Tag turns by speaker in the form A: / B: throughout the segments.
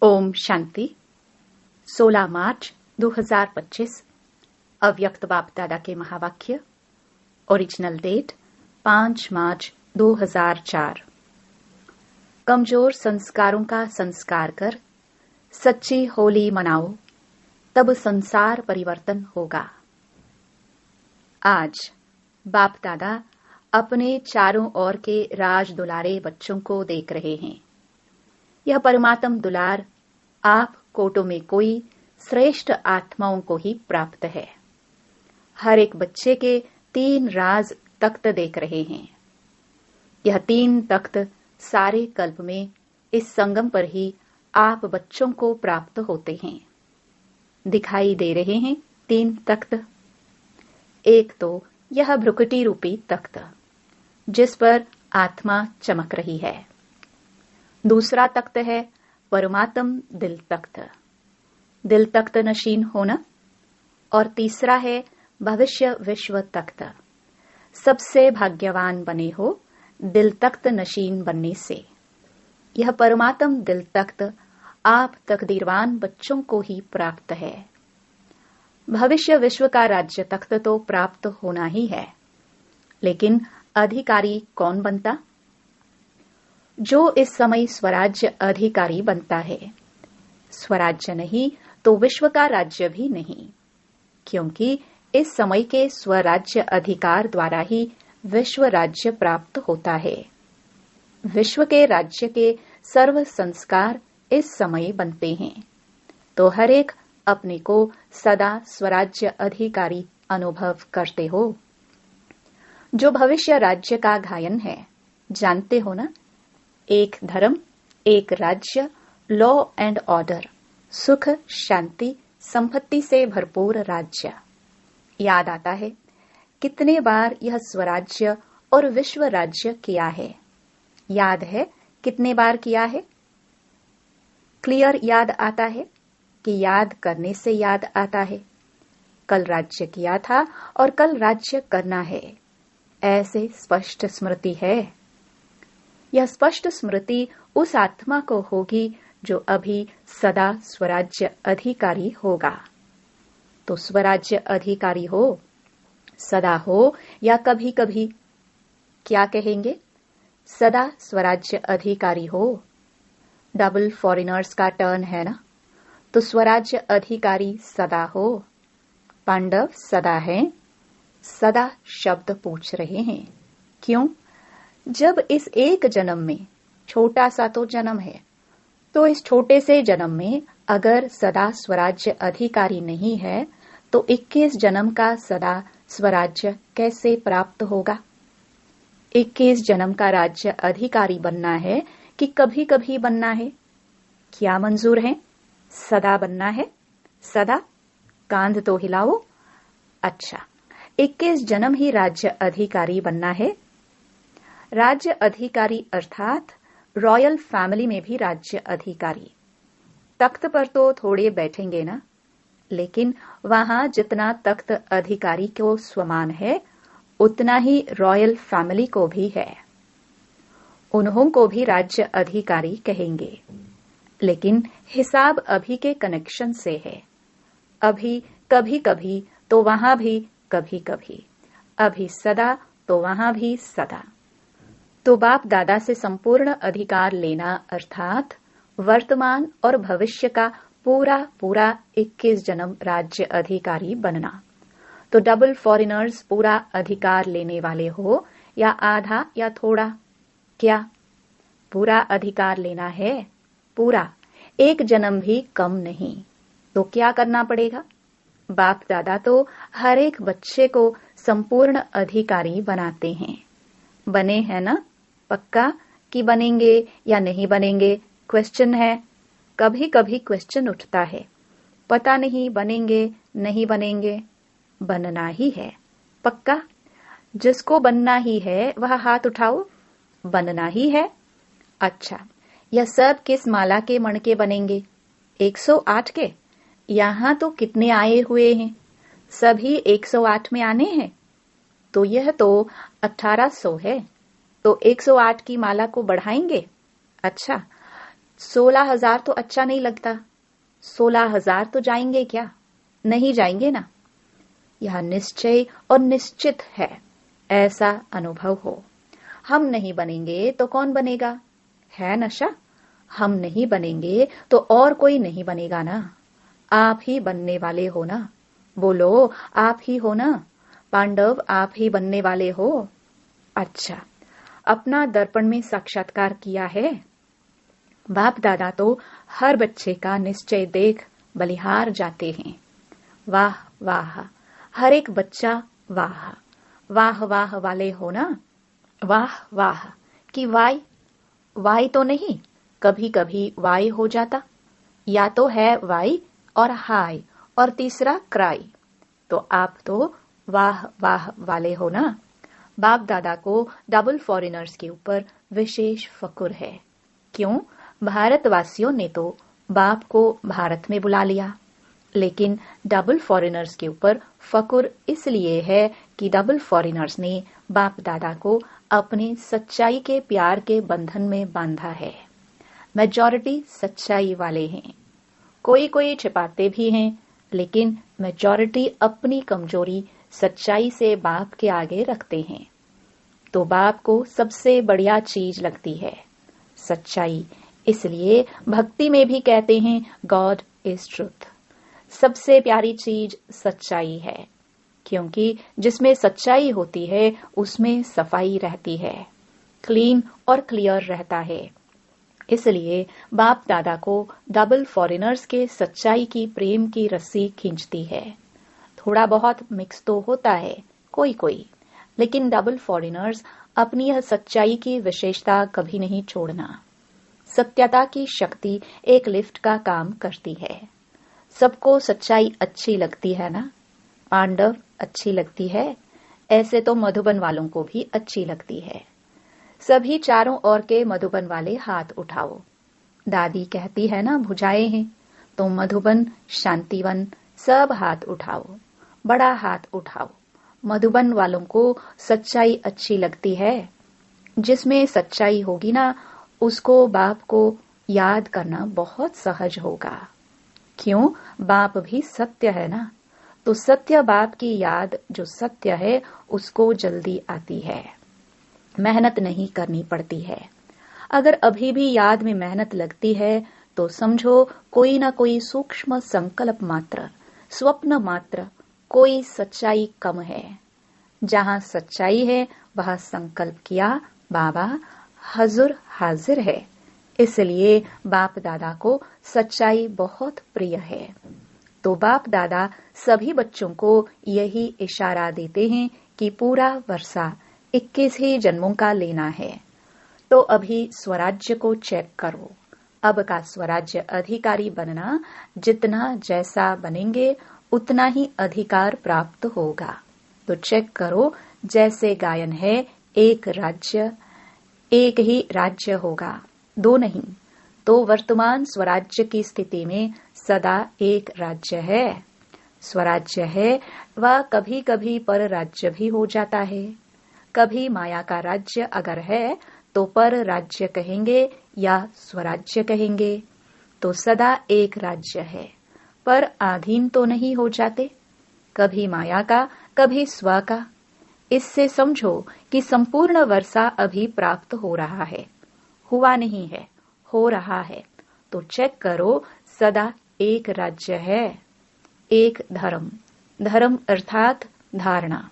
A: ओम शांति। 16 मार्च 2025 अव्यक्त बाप दादा के महावाक्य। ओरिजिनल डेट 5 मार्च 2004। कमजोर संस्कारों का संस्कार कर सच्ची होली मनाओ, तब संसार परिवर्तन होगा। आज बाप दादा अपने चारों ओर के राज दुलारे बच्चों को देख रहे हैं। यह परमात्म दुलार आप कोटों में कोई श्रेष्ठ आत्माओं को ही प्राप्त है। हर एक बच्चे के 3 राज तख्त देख रहे हैं। यह 3 तख्त सारे कल्प में इस संगम पर ही आप बच्चों को प्राप्त होते हैं। दिखाई दे रहे हैं 3 तख्त। एक तो यह भ्रुकुटी रूपी तख्त, जिस पर आत्मा चमक रही है। दूसरा तख्त है परमात्म दिल तख्त, दिल तख्त नशीन होना। और तीसरा है भविष्य विश्व तख्त। सबसे भाग्यवान बने हो दिल तख्त नशीन बनने से। यह परमात्म दिल तख्त आप तकदीरवान बच्चों को ही प्राप्त है। भविष्य विश्व का राज्य तख्त तो प्राप्त होना ही है, लेकिन अधिकारी कौन बनता? जो इस समय स्वराज्य अधिकारी बनता है। स्वराज्य नहीं तो विश्व का राज्य भी नहीं, क्योंकि इस समय के स्वराज्य अधिकार द्वारा ही विश्व राज्य प्राप्त होता है। विश्व के राज्य के सर्व संस्कार इस समय बनते हैं, तो हर एक अपने को सदा स्वराज्य अधिकारी अनुभव करते हो। जो भविष्य राज्य का गायन है, जानते हो ना? एक धर्म, एक राज्य, लॉ एंड ऑर्डर, सुख शांति संपत्ति से भरपूर राज्य। याद आता है कितने बार यह स्वराज्य और विश्व राज्य किया है? याद है कितने बार किया है? क्लियर याद आता है कि याद करने से याद आता है। कल राज्य किया था और कल राज्य करना है, ऐसे स्पष्ट स्मृति है। यह स्पष्ट स्मृति उस आत्मा को होगी जो अभी सदा स्वराज्य अधिकारी होगा। तो स्वराज्य अधिकारी हो, सदा हो या कभी कभी, क्या कहेंगे? सदा स्वराज्य अधिकारी हो। डबल फॉरेनर्स का टर्न है ना, तो स्वराज्य अधिकारी सदा हो। पांडव सदा हैं, सदा शब्द पूछ रहे हैं। क्यों? जब इस एक जन्म में, छोटा सा तो जन्म है, तो इस छोटे से जन्म में अगर सदा स्वराज्य अधिकारी नहीं है, तो 21 जन्म का सदा स्वराज्य कैसे प्राप्त होगा? 21 जन्म का राज्य अधिकारी बनना है कि कभी कभी बनना है? क्या मंजूर है? सदा बनना है। सदा? कांध तो हिलाओ। अच्छा, 21 जन्म ही राज्य अधिकारी बनना है। राज्य अधिकारी अर्थात रॉयल फैमिली में भी राज्य अधिकारी। तख्त पर तो थोड़े बैठेंगे ना, लेकिन वहां जितना तख्त अधिकारी को स्वमान है, उतना ही रॉयल फैमिली को भी है। उन्हों को भी राज्य अधिकारी कहेंगे, लेकिन हिसाब अभी के कनेक्शन से है। अभी कभी कभी तो वहां भी कभी कभी, अभी सदा तो वहां भी सदा। तो बाप दादा से संपूर्ण अधिकार लेना अर्थात वर्तमान और भविष्य का पूरा पूरा 21 जन्म राज्य अधिकारी बनना। तो डबल फॉरेनर्स पूरा अधिकार लेने वाले हो या आधा या थोड़ा? क्या पूरा अधिकार लेना है? पूरा, एक जन्म भी कम नहीं। तो क्या करना पड़ेगा? बाप दादा तो हर एक बच्चे को संपूर्ण अधिकारी बनाते हैं। बने हैं ना? पक्का कि बनेंगे या नहीं बनेंगे? क्वेश्चन है। कभी कभी क्वेश्चन उठता है, पता नहीं बनेंगे नहीं बनेंगे। बनना ही है। पक्का? जिसको बनना ही है वह हाथ उठाओ। बनना ही है। अच्छा, यह सब किस माला के मण के बनेंगे? 108 के? यहाँ तो कितने आए हुए हैं? सभी 108 में आने हैं। तो यह तो 1800 है, तो 108 की माला को बढ़ाएंगे। अच्छा, 16,000 तो अच्छा नहीं लगता। 16,000 तो जाएंगे क्या? नहीं जाएंगे ना। यह निश्चय और निश्चित है, ऐसा अनुभव हो। हम नहीं बनेंगे तो कौन बनेगा? है नशा। हम नहीं बनेंगे तो और कोई नहीं बनेगा ना। आप ही बनने वाले हो ना। बोलो, आप ही हो ना। पांडव, आप ही बनने वाले हो। अच्छा, अपना दर्पण में साक्षात्कार किया है? बाप दादा तो हर बच्चे का निश्चय देख बलिहार जाते हैं। वाह वाह, हर एक बच्चा वाह वाह वाह वाले हो ना। वाह वाह कि वाई। वाई तो नहीं, कभी कभी वाई हो जाता। या तो है वाई और हाय और तीसरा क्राई। तो आप तो वाह वाह वाले हो ना। बाप दादा को डबल फॉरेनर्स के ऊपर विशेष फक्र है। क्यों? भारतवासियों ने तो बाप को भारत में बुला लिया, लेकिन डबल फॉरेनर्स के ऊपर फक्र इसलिए है कि डबल फॉरेनर्स ने बाप दादा को अपने सच्चाई के प्यार के बंधन में बांधा है। मेजॉरिटी सच्चाई वाले हैं। कोई कोई छिपाते भी हैं, लेकिन मेजॉरिटी अपनी कमजोरी सच्चाई से बाप के आगे रखते हैं। तो बाप को सबसे बढ़िया चीज लगती है सच्चाई। इसलिए भक्ति में भी कहते हैं गॉड इज ट्रुथ। सबसे प्यारी चीज सच्चाई है, क्योंकि जिसमें सच्चाई होती है उसमें सफाई रहती है, क्लीन और क्लियर रहता है। इसलिए बाप दादा को डबल फॉरेनर्स के सच्चाई की प्रेम की रस्सी खींचती है। थोड़ा बहुत मिक्स तो होता है कोई कोई, लेकिन डबल फॉरेनर्स अपनी यह सच्चाई की विशेषता कभी नहीं छोड़ना। सत्यता की शक्ति एक लिफ्ट का काम करती है। सबको सच्चाई अच्छी लगती है ना। पांडव, अच्छी लगती है। ऐसे तो मधुबन वालों को भी अच्छी लगती है। सभी चारों ओर के मधुबन वाले हाथ उठाओ। दादी कहती है ना भुजाएं हैं, तो मधुबन, शांतिवन सब हाथ उठाओ। बड़ा हाथ उठाओ। मधुबन वालों को सच्चाई अच्छी लगती है। जिसमें सच्चाई होगी ना, उसको बाप को याद करना बहुत सहज होगा। क्यों? बाप भी सत्य है ना। तो सत्य बाप की याद जो सत्य है उसको जल्दी आती है, मेहनत नहीं करनी पड़ती है। अगर अभी भी याद में मेहनत लगती है तो समझो कोई ना कोई सूक्ष्म संकल्प मात्र, स्वप्न मात्र, कोई सच्चाई कम है। जहां सच्चाई है वहां संकल्प किया, बाबा हजूर हाजिर है। इसलिए बाप दादा को सच्चाई बहुत प्रिय है। तो बाप दादा सभी बच्चों को यही इशारा देते हैं कि पूरा वर्षा 21 ही जन्मों का लेना है। तो अभी स्वराज्य को चेक करो। अब का स्वराज्य अधिकारी बनना, जितना जैसा बनेंगे उतना ही अधिकार प्राप्त होगा। तो चेक करो, जैसे गायन है, एक राज्य, एक ही राज्य होगा, दो नहीं। तो वर्तमान स्वराज्य की स्थिति में सदा एक राज्य है। स्वराज्य है वह कभी कभी पर राज्य भी हो जाता है। कभी माया का राज्य अगर है तो पर राज्य कहेंगे या स्वराज्य कहेंगे। तो सदा एक राज्य है, पर अधीन तो नहीं हो जाते। कभी माया का, कभी स्व का। इससे समझो कि संपूर्ण वर्षा अभी प्राप्त हो रहा है, हुआ नहीं है, हो रहा है। तो चेक करो, सदा एक राज्य है, एक धर्म। धर्म अर्थात धारणा।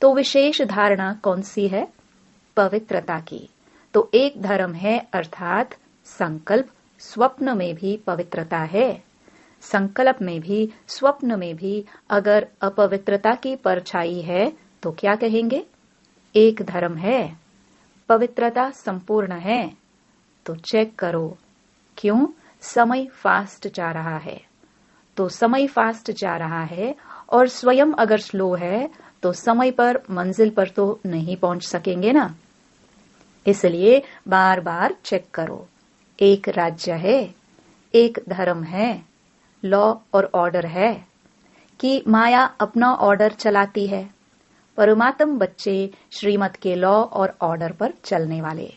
A: तो विशेष धारणा कौन सी है? पवित्रता की। तो एक धर्म है अर्थात संकल्प। स्वप्न में भी पवित्रता है। संकल्प में भी, स्वप्न में भी अगर अपवित्रता की परछाई है तो क्या कहेंगे? एक धर्म है, पवित्रता संपूर्ण है। तो चेक करो, क्यों? समय फास्ट जा रहा है। तो समय फास्ट जा रहा है और स्वयं अगर स्लो है तो समय पर, मंजिल पर तो नहीं पहुंच सकेंगे ना। इसलिए बार बार चेक करो, एक राज्य है, एक धर्म है, लॉ और ऑर्डर है। कि माया अपना ऑर्डर चलाती है, परमात्म बच्चे श्रीमत के लॉ और ऑर्डर पर चलने वाले,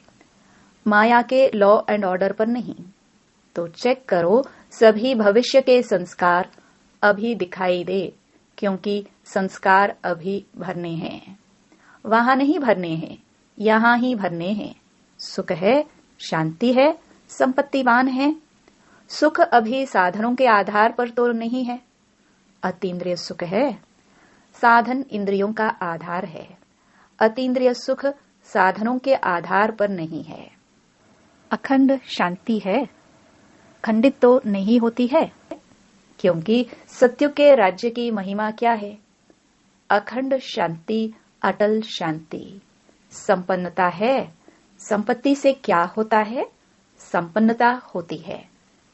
A: माया के लॉ एंड ऑर्डर पर नहीं। तो चेक करो सभी भविष्य के संस्कार अभी दिखाई दे, क्योंकि संस्कार अभी भरने हैं। वहां नहीं भरने हैं, यहां ही भरने हैं। सुख है, शांति है, संपत्तिवान है। सुख अभी साधनों के आधार पर तो नहीं है। अतीन्द्रिय सुख है, साधन इंद्रियों का आधार है। अतीन्द्रिय सुख साधनों के आधार पर नहीं है। अखंड शांति है, खंडित तो नहीं होती है, क्योंकि सत्य के राज्य की महिमा क्या है? अखंड शांति, अटल शांति। संपन्नता है, संपत्ति से क्या होता है? संपन्नता होती है।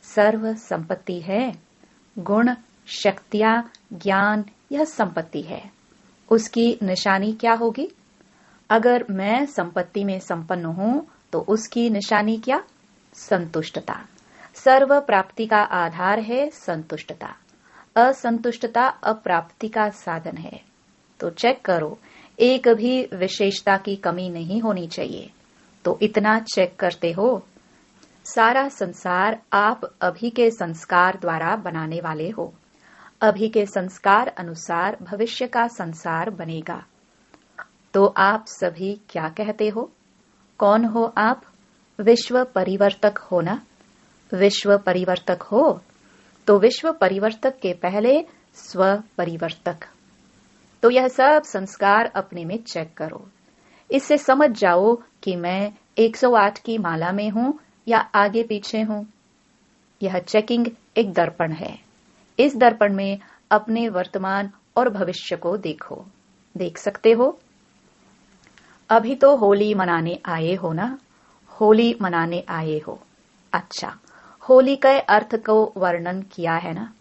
A: सर्व संपत्ति है, गुण, शक्तियां, ज्ञान, यह संपत्ति है। उसकी निशानी क्या होगी? अगर मैं संपत्ति में संपन्न हूं तो उसकी निशानी क्या? संतुष्टता। सर्व प्राप्ति का आधार है संतुष्टता। असंतुष्टता अप्राप्ति का साधन है। तो चेक करो, एक भी विशेषता की कमी नहीं होनी चाहिए। तो इतना चेक करते हो। सारा संसार आप अभी के संस्कार द्वारा बनाने वाले हो। अभी के संस्कार अनुसार भविष्य का संसार बनेगा। तो आप सभी क्या कहते हो? कौन हो आप? विश्व परिवर्तक हो ना? विश्व परिवर्तक हो तो विश्व परिवर्तक के पहले स्व परिवर्तक। तो यह सब संस्कार अपने में चेक करो। इससे समझ जाओ कि मैं 108 की माला में हूं या आगे पीछे हूं। यह चेकिंग एक दर्पण है। इस दर्पण में अपने वर्तमान और भविष्य को देखो। देख सकते हो? अभी तो होली मनाने आए हो ना? होली मनाने आए हो। अच्छा, होली के अर्थ को वर्णन किया है ना?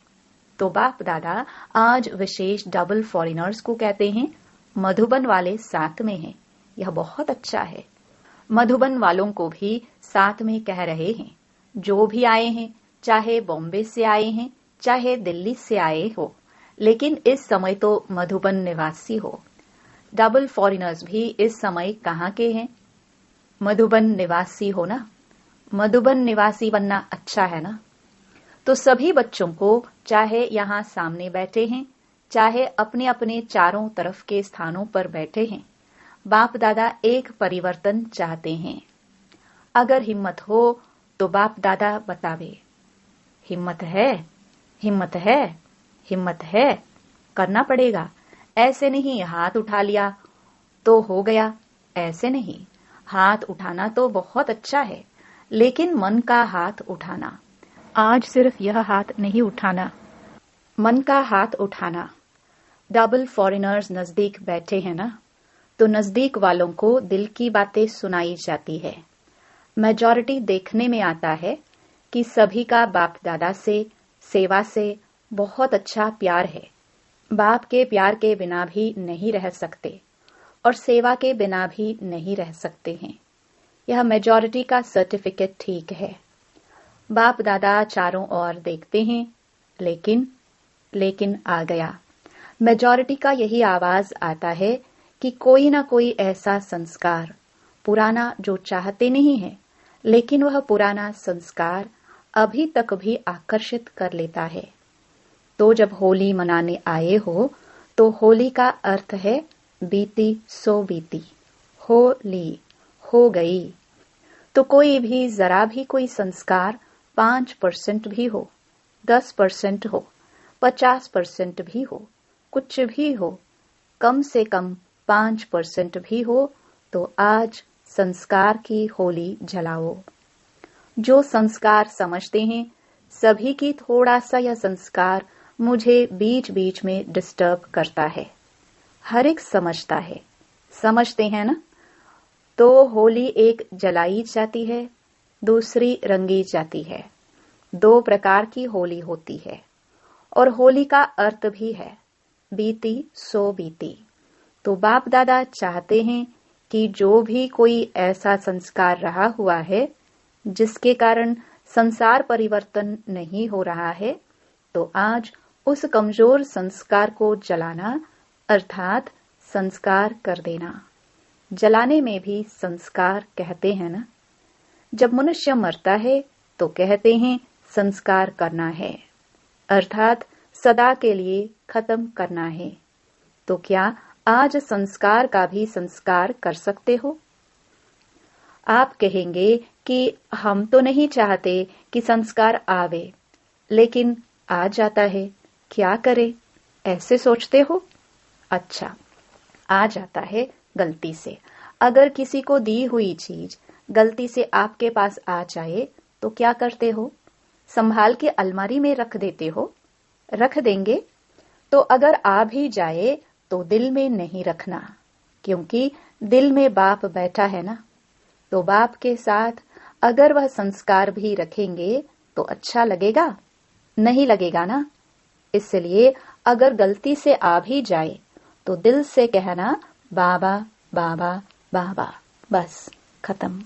A: तो बाप दादा आज विशेष डबल फॉरेनर्स को कहते हैं। मधुबन वाले साथ में हैं। यह बहुत अच्छा है। मधुबन वालों को भी साथ में कह रहे हैं। जो भी आए हैं, चाहे बॉम्बे से आए हैं, चाहे दिल्ली से आए हो, लेकिन इस समय तो मधुबन निवासी हो। डबल फॉरेनर्स भी इस समय कहाँ के हैं? मधुबन निवासी हो ना? मधुबन निवासी बनना अच्छा है ना? तो सभी बच्चों को, चाहे यहाँ सामने बैठे हैं, चाहे अपने अपने चारों तरफ के स्थानों पर बैठे हैं, बाप दादा एक परिवर्तन चाहते हैं। अगर हिम्मत हो तो बाप दादा बतावे। हिम्मत है, हिम्मत है, हिम्मत है, करना पड़ेगा। ऐसे नहीं हाथ उठा लिया तो हो गया, ऐसे नहीं। हाथ उठाना तो बहुत अच्छा है, लेकिन मन का हाथ उठाना। आज सिर्फ यह हाथ नहीं उठाना, मन का हाथ उठाना। डबल फॉरेनर्स नजदीक बैठे हैं ना? तो नजदीक वालों को दिल की बातें सुनाई जाती है। मेजॉरिटी देखने में आता है कि सभी का बाप दादा से, सेवा से बहुत अच्छा प्यार है। बाप के प्यार के बिना भी नहीं रह सकते और सेवा के बिना भी नहीं रह सकते हैं। यह मेजॉरिटी का सर्टिफिकेट ठीक है। बाप दादा चारों ओर देखते हैं, लेकिन आ गया। मेजॉरिटी का यही आवाज आता है कि कोई ना कोई ऐसा संस्कार पुराना जो चाहते नहीं है, लेकिन वह पुराना संस्कार अभी तक भी आकर्षित कर लेता है। तो जब होली मनाने आए हो तो होली का अर्थ है बीती सो बीती। होली हो गई। तो कोई भी जरा भी कोई संस्कार 5% भी हो, 10% हो, 50% भी हो, कुछ भी हो, कम से कम 5% भी हो, तो आज संस्कार की होली जलाओ। जो संस्कार समझते हैं, सभी की थोड़ा सा यह संस्कार मुझे बीच बीच में डिस्टर्ब करता है। हर एक समझता है, समझते हैं ना? तो होली एक जलाई जाती है, दूसरी रंगी जाती है। 2 प्रकार की होली होती है और होली का अर्थ भी है बीती सो बीती। तो बाप दादा चाहते हैं कि जो भी कोई ऐसा संस्कार रहा हुआ है जिसके कारण संसार परिवर्तन नहीं हो रहा है, तो आज उस कमजोर संस्कार को जलाना अर्थात संस्कार कर देना। जलाने में भी संस्कार कहते हैं ना? जब मनुष्य मरता है तो कहते हैं संस्कार करना है, अर्थात सदा के लिए खत्म करना है। तो क्या आज संस्कार का भी संस्कार कर सकते हो? आप कहेंगे कि हम तो नहीं चाहते कि संस्कार आवे, लेकिन आ जाता है, क्या करे? ऐसे सोचते हो? अच्छा, आ जाता है गलती से। अगर किसी को दी हुई चीज गलती से आपके पास आ जाए तो क्या करते हो? संभाल के अलमारी में रख देते हो? रख देंगे। तो अगर आ भी जाए तो दिल में नहीं रखना, क्योंकि दिल में बाप बैठा है ना। तो बाप के साथ अगर वह संस्कार भी रखेंगे तो अच्छा लगेगा? नहीं लगेगा ना। इसलिए अगर गलती से आ भी जाए तो दिल से कहना बाबा बाबा बाबा, बस खत्म।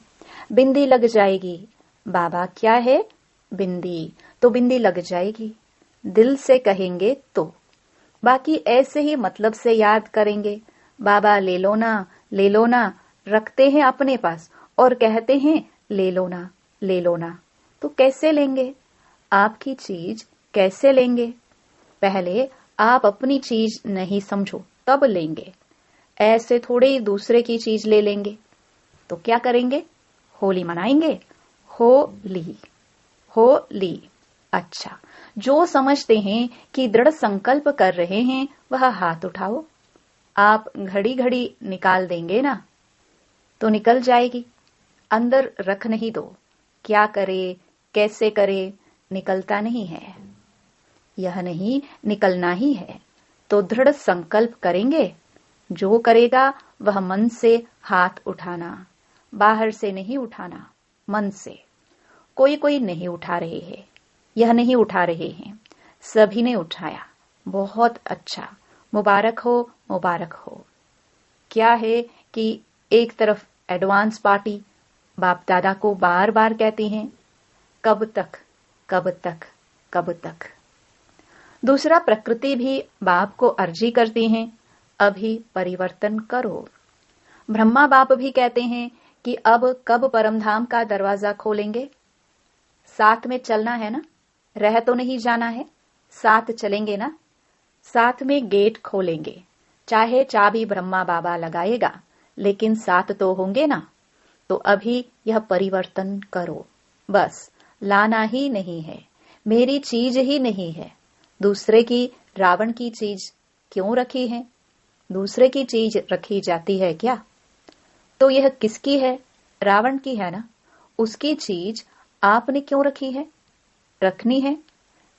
A: बिंदी लग जाएगी। बाबा क्या है? बिंदी। तो बिंदी लग जाएगी, दिल से कहेंगे तो। बाकी ऐसे ही मतलब से याद करेंगे, बाबा ले लो ना, ले लो ना, रखते हैं अपने पास और कहते हैं ले लो ना, ले लो ना। तो कैसे लेंगे? आपकी चीज कैसे लेंगे? पहले आप अपनी चीज नहीं समझो तब लेंगे। ऐसे थोड़े ही दूसरे की चीज ले लेंगे। तो क्या करेंगे? होली मनाएंगे। होली, होली। अच्छा, जो समझते हैं कि दृढ़ संकल्प कर रहे हैं वह हाथ उठाओ। आप घड़ी घड़ी निकाल देंगे ना, तो निकल जाएगी। अंदर रख नहीं दो। क्या करे, कैसे करे, निकलता नहीं है। यह नहीं, निकलना ही है। तो दृढ़ संकल्प करेंगे। जो करेगा वह मन से हाथ उठाना, बाहर से नहीं उठाना, मन से। कोई कोई नहीं उठा रहे हैं, यह नहीं उठा रहे हैं, सभी ने उठाया। बहुत अच्छा, मुबारक हो, मुबारक हो। क्या है कि एक तरफ एडवांस पार्टी बाप दादा को बार बार कहती हैं, कब तक, कब तक, कब तक। दूसरा, प्रकृति भी बाप को अर्जी करती हैं, अभी परिवर्तन करो। ब्रह्मा बाप भी कहते हैं कि अब कब परमधाम का दरवाजा खोलेंगे? साथ में चलना है ना, रह तो नहीं जाना है, साथ चलेंगे ना। साथ में गेट खोलेंगे, चाहे चाबी ब्रह्मा बाबा लगाएगा, लेकिन साथ तो होंगे ना। तो अभी यह परिवर्तन करो, बस लाना ही नहीं है, मेरी चीज ही नहीं है। दूसरे की, रावण की चीज क्यों रखी है? दूसरे की चीज रखी जाती है क्या? तो यह किसकी है? रावण की है ना। उसकी चीज आपने क्यों रखी है? रखनी है?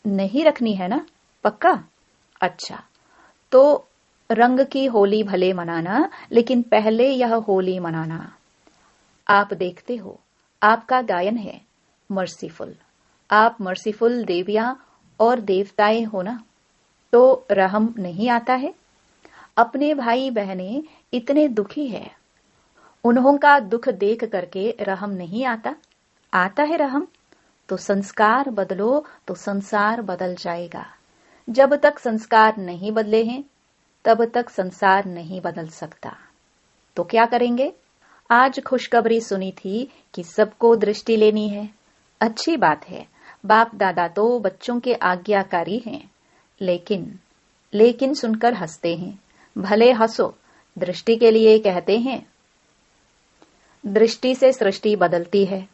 A: नहीं रखनी है ना, पक्का? अच्छा, तो रंग की होली भले मनाना, लेकिन पहले यह होली मनाना। आप देखते हो, आपका गायन है मर्सीफुल। आप मर्सीफुल देवियां और देवताएं हो ना, तो रहम नहीं आता है? अपने भाई बहनें इतने दुखी है, उन्हों का दुख देख करके रहम नहीं आता? आता है रहम। तो संस्कार बदलो तो संसार बदल जाएगा। जब तक संस्कार नहीं बदले हैं तब तक संसार नहीं बदल सकता। तो क्या करेंगे? आज खुशखबरी सुनी थी कि सबको दृष्टि लेनी है। अच्छी बात है, बाप दादा तो बच्चों के आज्ञाकारी हैं, लेकिन सुनकर हंसते हैं। भले हंसो, दृष्टि के लिए कहते हैं। दृष्टि से सृष्टि बदलती है,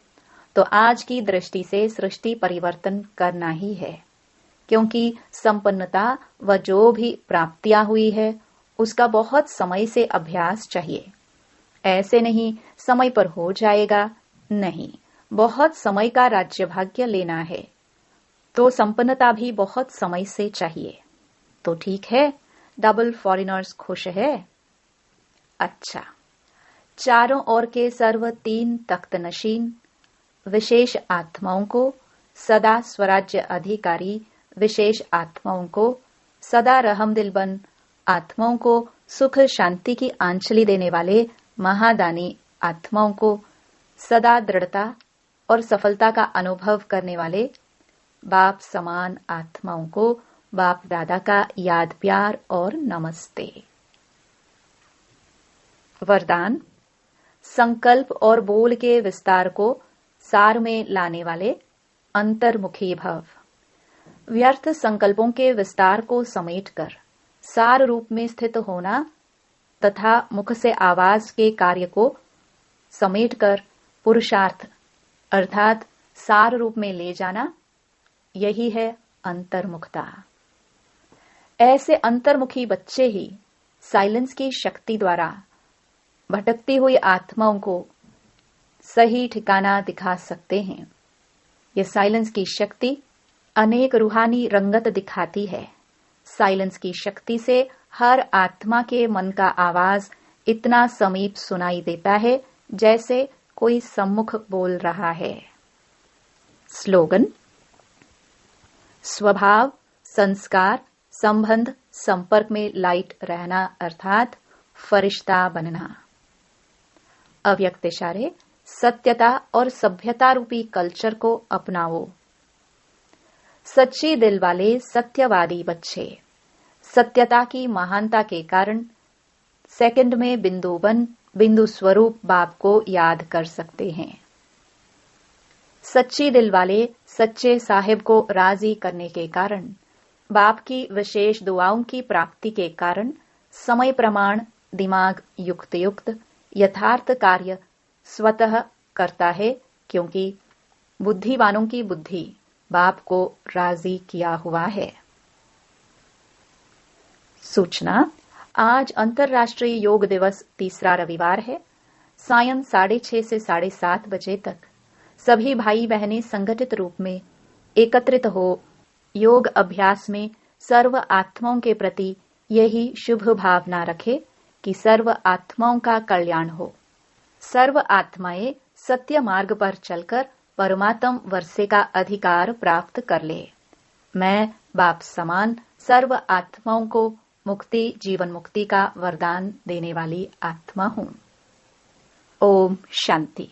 A: तो आज की दृष्टि से सृष्टि परिवर्तन करना ही है। क्योंकि संपन्नता व जो भी प्राप्तियां हुई है उसका बहुत समय से अभ्यास चाहिए। ऐसे नहीं समय पर हो जाएगा, नहीं, बहुत समय का राज्य भाग्य लेना है, तो संपन्नता भी बहुत समय से चाहिए। तो ठीक है, डबल फॉरेनर्स खुश है। अच्छा, चारों ओर के सर्व तीन तख्त नशीन विशेष आत्माओं को, सदा स्वराज्य अधिकारी विशेष आत्माओं को, सदा रहमदिलबन आत्माओं को, सुख शांति की आंचली देने वाले महादानी आत्माओं को, सदा दृढ़ता और सफलता का अनुभव करने वाले बाप समान आत्माओं को बाप दादा का याद प्यार और नमस्ते। वरदान, संकल्प और बोल के विस्तार को सार में लाने वाले अंतर्मुखी भव। व्यर्थ संकल्पों के विस्तार को समेटकर सार रूप में स्थित होना तथा मुख से आवाज के कार्य को समेटकर पुरुषार्थ अर्थात सार रूप में ले जाना, यही है अंतर्मुखता। ऐसे अंतर्मुखी बच्चे ही साइलेंस की शक्ति द्वारा भटकती हुई आत्माओं को सही ठिकाना दिखा सकते हैं। यह साइलेंस की शक्ति अनेक रूहानी रंगत दिखाती है। साइलेंस की शक्ति से हर आत्मा के मन का आवाज इतना समीप सुनाई देता है जैसे कोई सम्मुख बोल रहा है। स्लोगन: स्वभाव, संस्कार, संबंध, संपर्क में लाइट रहना अर्थात फरिश्ता बनना। अव्यक्त इशारे: सत्यता और सभ्यता रूपी कल्चर को अपनाओ। सच्चे दिल वाले सत्यवादी बच्चे सत्यता की महानता के कारण सेकंड में बिंदु स्वरूप बाप को याद कर सकते हैं। सच्ची दिल वाले सच्चे साहिब को राजी करने के कारण, बाप की विशेष दुआओं की प्राप्ति के कारण समय प्रमाण दिमाग युक्त यथार्थ कार्य स्वतः करता है, क्योंकि बुद्धिवानों की बुद्धि बाप को राजी किया हुआ है। सूचना: आज अंतर्राष्ट्रीय योग दिवस तीसरा रविवार है। सायं 6:30 से 7:30 बजे तक सभी भाई बहनें संगठित रूप में एकत्रित हो योग अभ्यास में सर्व आत्माओं के प्रति यही शुभ भावना रखे कि सर्व आत्माओं का कल्याण हो। सर्व आत्माएं सत्य मार्ग पर चलकर परमात्म वर्षे का अधिकार प्राप्त कर ले। मैं बाप समान सर्व आत्माओं को मुक्ति, जीवन मुक्ति का वरदान देने वाली आत्मा हूँ। ओम शांति।